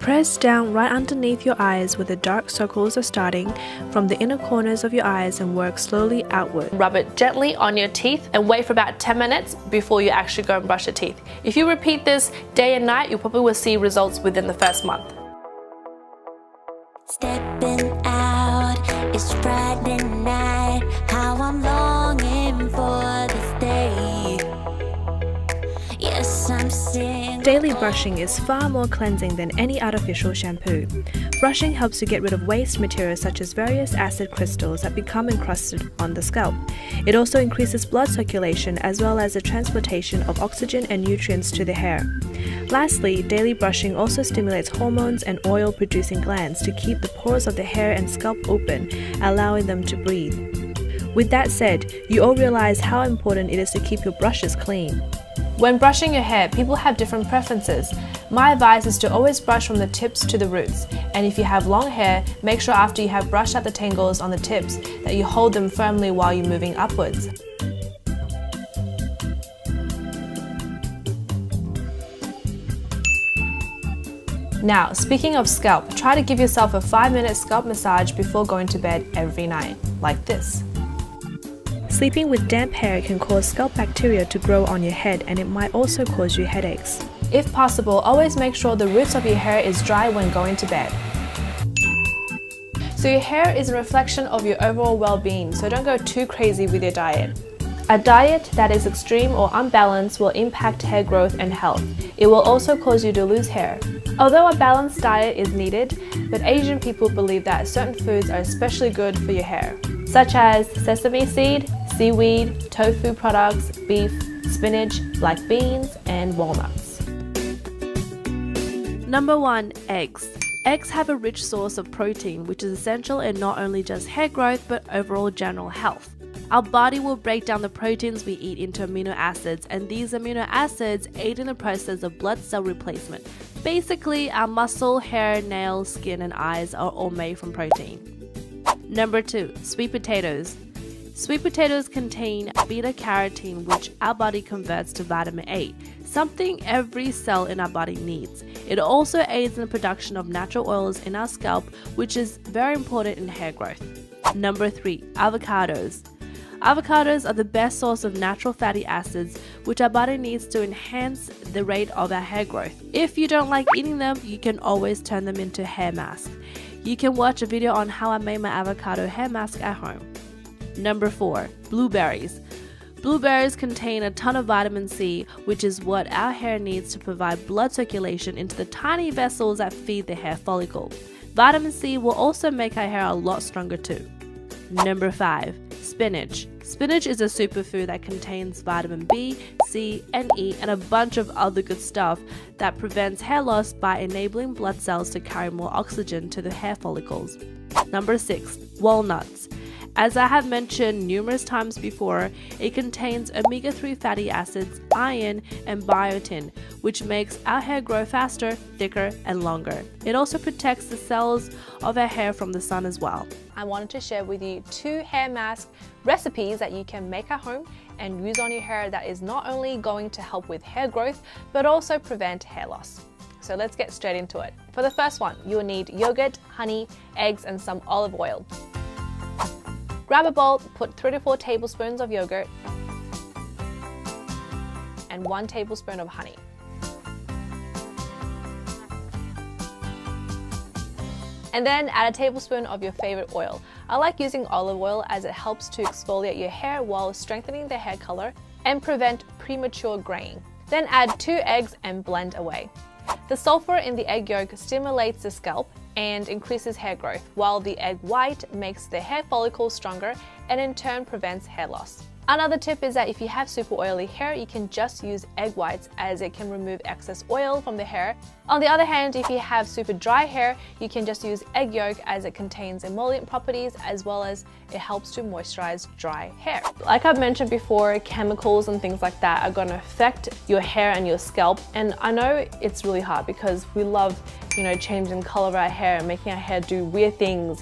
Press down right underneath your eyes where the dark circles are starting from the inner corners of your eyes and work slowly outward. Rub it gently on your teeth and wait for about 10 minutes before you actually go and brush your teeth. If you repeat this day and night, you probably will see results within the first month. Stepping out, it's Friday night, how I'm longing for this day. Yes, I'm single. Daily brushing is far more cleansing than any artificial shampoo. Brushing helps to get rid of waste materials such as various acid crystals that become encrusted on the scalp. It also increases blood circulation as well as the transportation of oxygen and nutrients to the hair. Lastly, daily brushing also stimulates hormones and oil-producing glands to keep the pores of the hair and scalp open, allowing them to breathe. With that said, you all realize how important it is to keep your brushes clean. When brushing your hair, people have different preferences. My advice is to always brush from the tips to the roots, and if you have long hair, make sure after you have brushed out the tangles on the tips that you hold them firmly while you're moving upwards. Now, speaking of scalp, try to give yourself a 5-minute scalp massage before going to bed every night, like this. Sleeping with damp hair can cause scalp bacteria to grow on your head, and it might also cause you headaches. If possible, always make sure the roots of your hair is dry when going to bed. So your hair is a reflection of your overall well-being, so don't go too crazy with your diet. A diet that is extreme or unbalanced will impact hair growth and health. It will also cause you to lose hair. Although a balanced diet is needed, but Asian people believe that certain foods are especially good for your hair, such as sesame seed, seaweed, tofu products, beef, spinach, black beans, and walnuts. Number 1. Eggs. Eggs have a rich source of protein, which is essential in not only just hair growth but overall general health. Our body will break down the proteins we eat into amino acids, and these amino acids aid in the process of blood cell replacement. Basically, our muscle, hair, nails, skin, and eyes are all made from protein. Number 2. Sweet potatoes. Sweet potatoes contain beta-carotene, which our body converts to vitamin A, something every cell in our body needs. It also aids in the production of natural oils in our scalp, which is very important in hair growth. Number 3. Avocados. Avocados are the best source of natural fatty acids, which our body needs to enhance the rate of our hair growth. If you don't like eating them, you can always turn them into hair masks. You can watch a video on how I made my avocado hair mask at home. Number 4. Blueberries. Blueberries contain a ton of vitamin C, which is what our hair needs to provide blood circulation into the tiny vessels that feed the hair follicle. Vitamin C will also make our hair a lot stronger too. Number 5. Spinach. Spinach is a superfood that contains vitamin B, C, and E, and a bunch of other good stuff that prevents hair loss by enabling blood cells to carry more oxygen to the hair follicles. Number 6. Walnuts. As I have mentioned numerous times before, it contains omega-3 fatty acids, iron, and biotin, which makes our hair grow faster, thicker, and longer. It also protects the cells of our hair from the sun as well. I wanted to share with you 2 hair mask recipes that you can make at home and use on your hair that is not only going to help with hair growth, but also prevent hair loss. So let's get straight into it. For the first one, you'll need yogurt, honey, eggs, and some olive oil. Grab a bowl, put 3 to 4 tablespoons of yogurt and 1 tablespoon of honey. And then add a tablespoon of your favorite oil. I like using olive oil as it helps to exfoliate your hair while strengthening the hair color and prevent premature graying. Then add 2 eggs and blend away. The sulfur in the egg yolk stimulates the scalp and increases hair growth, while the egg white makes the hair follicles stronger and in turn prevents hair loss. Another tip is that if you have super oily hair, you can just use egg whites as it can remove excess oil from the hair. On the other hand, if you have super dry hair, you can just use egg yolk as it contains emollient properties as well as it helps to moisturize dry hair. Like I've mentioned before, chemicals and things like that are going to affect your hair and your scalp, and I know it's really hard because we love changing the color of our hair and making our hair do weird things,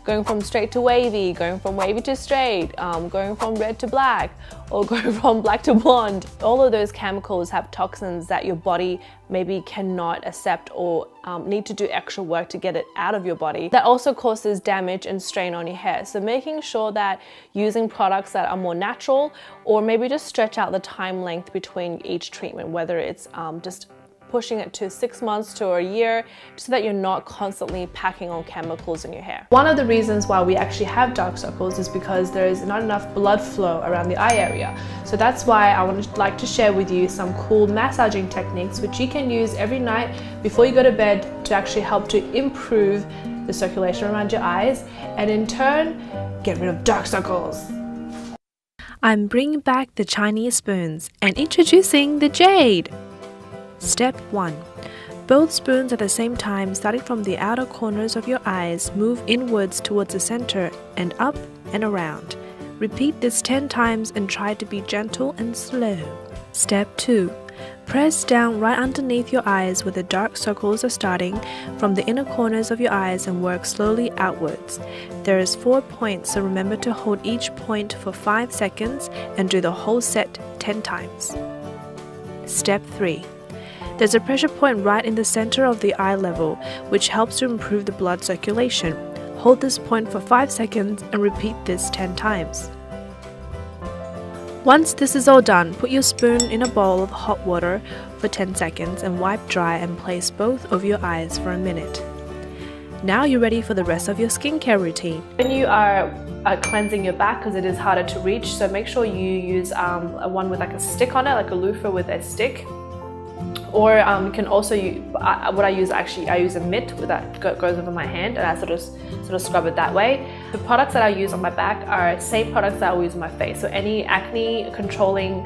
going from straight to wavy, going from wavy to straight, going from red to black, or going from black to blonde. All of those chemicals have toxins that your body maybe cannot accept or need to do extra work to get it out of your body. That also causes damage and strain on your hair. So making sure that using products that are more natural, or maybe just stretch out the time length between each treatment, whether it's just pushing it to 6 months to a year, so that you're not constantly packing on chemicals in your hair. One of the reasons why we actually have dark circles is because there is not enough blood flow around the eye area. So that's why I would like to share with you some cool massaging techniques which you can use every night before you go to bed to actually help to improve the circulation around your eyes and in turn get rid of dark circles. I'm bringing back the Chinese spoons and introducing the jade. Step 1. Both spoons at the same time, starting from the outer corners of your eyes, move inwards towards the center and up and around. Repeat this 10 times and try to be gentle and slow. Step 2. Press down right underneath your eyes where the dark circles are starting from the inner corners of your eyes and work slowly outwards. There is 4 points, so remember to hold each point for 5 seconds and do the whole set 10 times. Step 3. There's a pressure point right in the center of the eye level, which helps to improve the blood circulation. Hold this point for 5 seconds and repeat this 10 times. Once this is all done, put your spoon in a bowl of hot water for 10 seconds and wipe dry and place both over your eyes for a minute. Now you're ready for the rest of your skincare routine. When you are cleansing your back, because it is harder to reach, so make sure you use one with like a stick on it, like a loofah with a stick. Or you can also use, what I use a mitt that goes over my hand, and I sort of scrub it that way. The products that I use on my back are same products that I will use on my face. So any acne controlling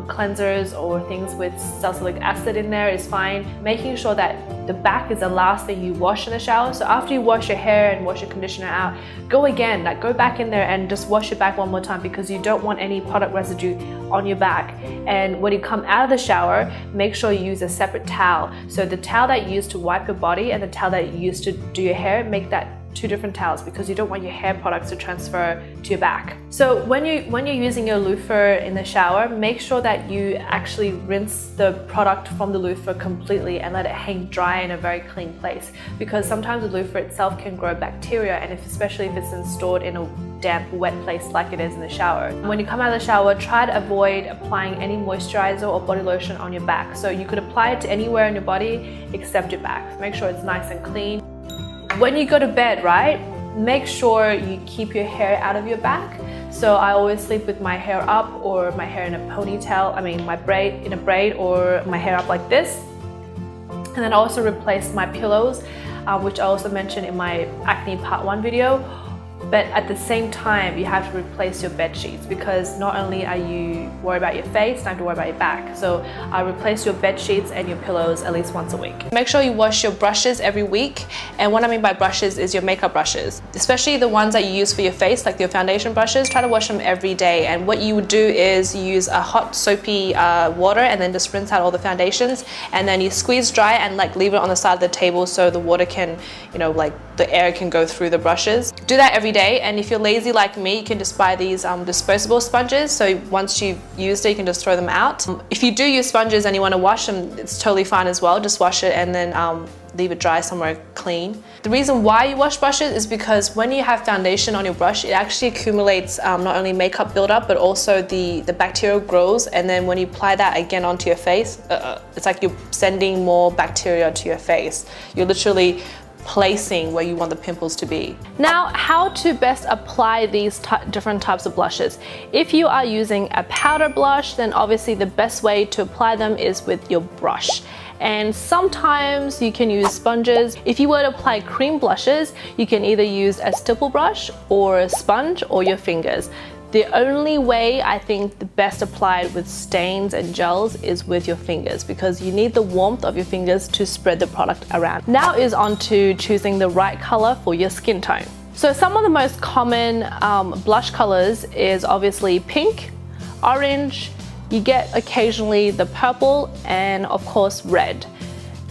cleansers or things with salicylic acid in there is fine. Making sure that the back is the last thing you wash in the shower. So after you wash your hair and wash your conditioner out, go again, like go back in there and just wash your back one more time, because you don't want any product residue on your back. And when you come out of the shower, make sure you use a separate towel. So the towel that you use to wipe your body and the towel that you use to do your hair, make that 2 different towels, because you don't want your hair products to transfer to your back. So when you're using your loofah in the shower, make sure that you actually rinse the product from the loofah completely and let it hang dry in a very clean place, because sometimes the loofah itself can grow bacteria, and especially if it's stored in a damp, wet place like it is in the shower. When you come out of the shower, try to avoid applying any moisturizer or body lotion on your back. So you could apply it to anywhere in your body except your back. So make sure it's nice and clean. When you go to bed, right, make sure you keep your hair out of your back. So I always sleep with my hair up, or my hair in a ponytail, my braid in a braid, or my hair up like this. And then I also replace my pillows, which I also mentioned in my acne part 1 video. But at the same time, you have to replace your bed sheets, because not only are you worried about your face, you have to worry about your back. So replace your bed sheets and your pillows at least once a week. Make sure you wash your brushes every week. And what I mean by brushes is your makeup brushes, especially the ones that you use for your face, like your foundation brushes. Try to wash them every day. And what you would do is you use a hot soapy water and then just rinse out all the foundations, and then you squeeze dry and leave it on the side of the table so the water can, the air can go through the brushes. Do that every day. And if you're lazy like me, you can just buy these disposable sponges. So once you've used it, you can just throw them out. If you do use sponges and you want to wash them, it's totally fine as well. Just wash it and then leave it dry somewhere clean. The reason why you wash brushes is because when you have foundation on your brush, it actually accumulates not only makeup buildup, but also the bacteria grows. And then when you apply that again onto your face, it's like you're sending more bacteria to your face. You're literally placing where you want the pimples to be. Now, how to best apply these different types of blushes. If you are using a powder blush, then obviously the best way to apply them is with your brush. And sometimes you can use sponges. If you were to apply cream blushes, you can either use a stipple brush or a sponge or your fingers. The only way I think the best applied with stains and gels is with your fingers, because you need the warmth of your fingers to spread the product around. Now is on to choosing the right color for your skin tone. So some of the most common blush colors is obviously pink, orange, you get occasionally the purple, and of course red.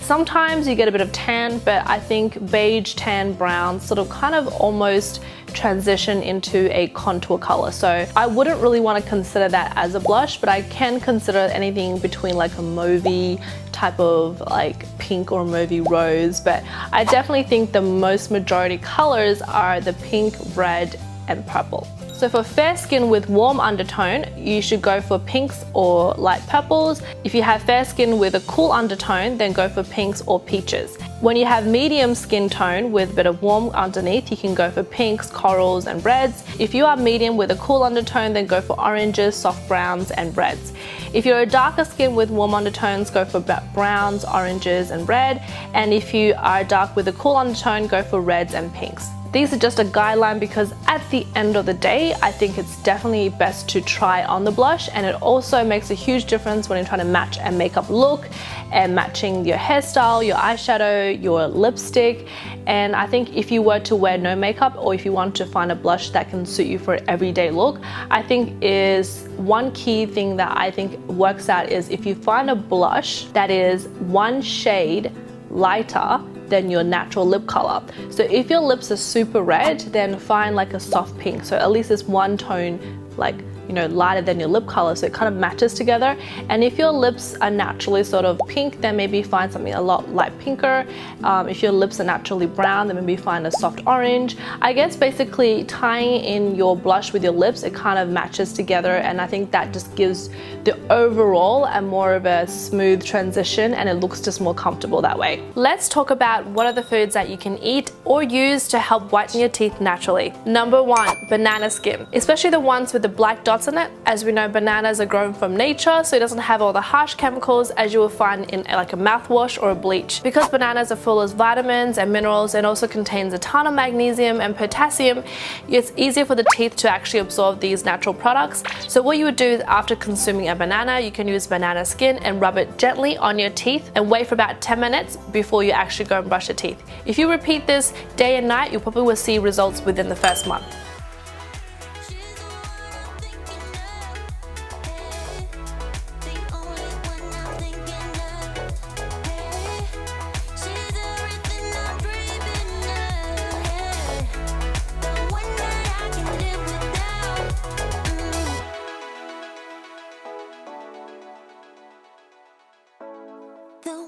Sometimes you get a bit of tan, but I think beige, tan, brown sort of kind of almost transition into a contour color. So I wouldn't really want to consider that as a blush, but I can consider anything between like a mauvey type of like pink or mauvey rose. But I definitely think the most majority colors are the pink, red, and purple. So for fair skin with warm undertone, you should go for pinks or light purples. If you have fair skin with a cool undertone, then go for pinks or peaches. When you have medium skin tone with a bit of warm underneath, you can go for pinks, corals, and reds. If you are medium with a cool undertone, then go for oranges, soft browns, and reds. If you're a darker skin with warm undertones, go for browns, oranges, and red. And if you are dark with a cool undertone, go for reds and pinks. These are just a guideline because at the end of the day, I think it's definitely best to try on the blush, and it also makes a huge difference when you're trying to match a makeup look and matching your hairstyle, your eyeshadow, your lipstick. And I think if you were to wear no makeup, or if you want to find a blush that can suit you for an everyday look, I think is one key thing that I think works out is if you find a blush that is one shade lighter than your natural lip color. So if your lips are super red, then find like a soft pink. So at least it's one tone like, you know, lighter than your lip color, so it kind of matches together. And if your lips are naturally sort of pink, then maybe find something a lot light pinker. If your lips are naturally brown, then maybe find a soft orange. I guess basically tying in your blush with your lips, it kind of matches together, and I think that just gives the overall a more of a smooth transition, and it looks just more comfortable that way. Let's talk about what are the foods that you can eat or use to help whiten your teeth naturally. Number 1, banana skin, especially the ones with the black dots in it. As we know, bananas are grown from nature, so it doesn't have all the harsh chemicals as you will find in like a mouthwash or a bleach. Because bananas are full of vitamins and minerals and also contains a ton of magnesium and potassium, it's easier for the teeth to actually absorb these natural products. So what you would do is after consuming a banana, you can use banana skin and rub it gently on your teeth and wait for about 10 minutes before you actually go and brush your teeth. If you repeat this day and night, you probably will see results within the first month. The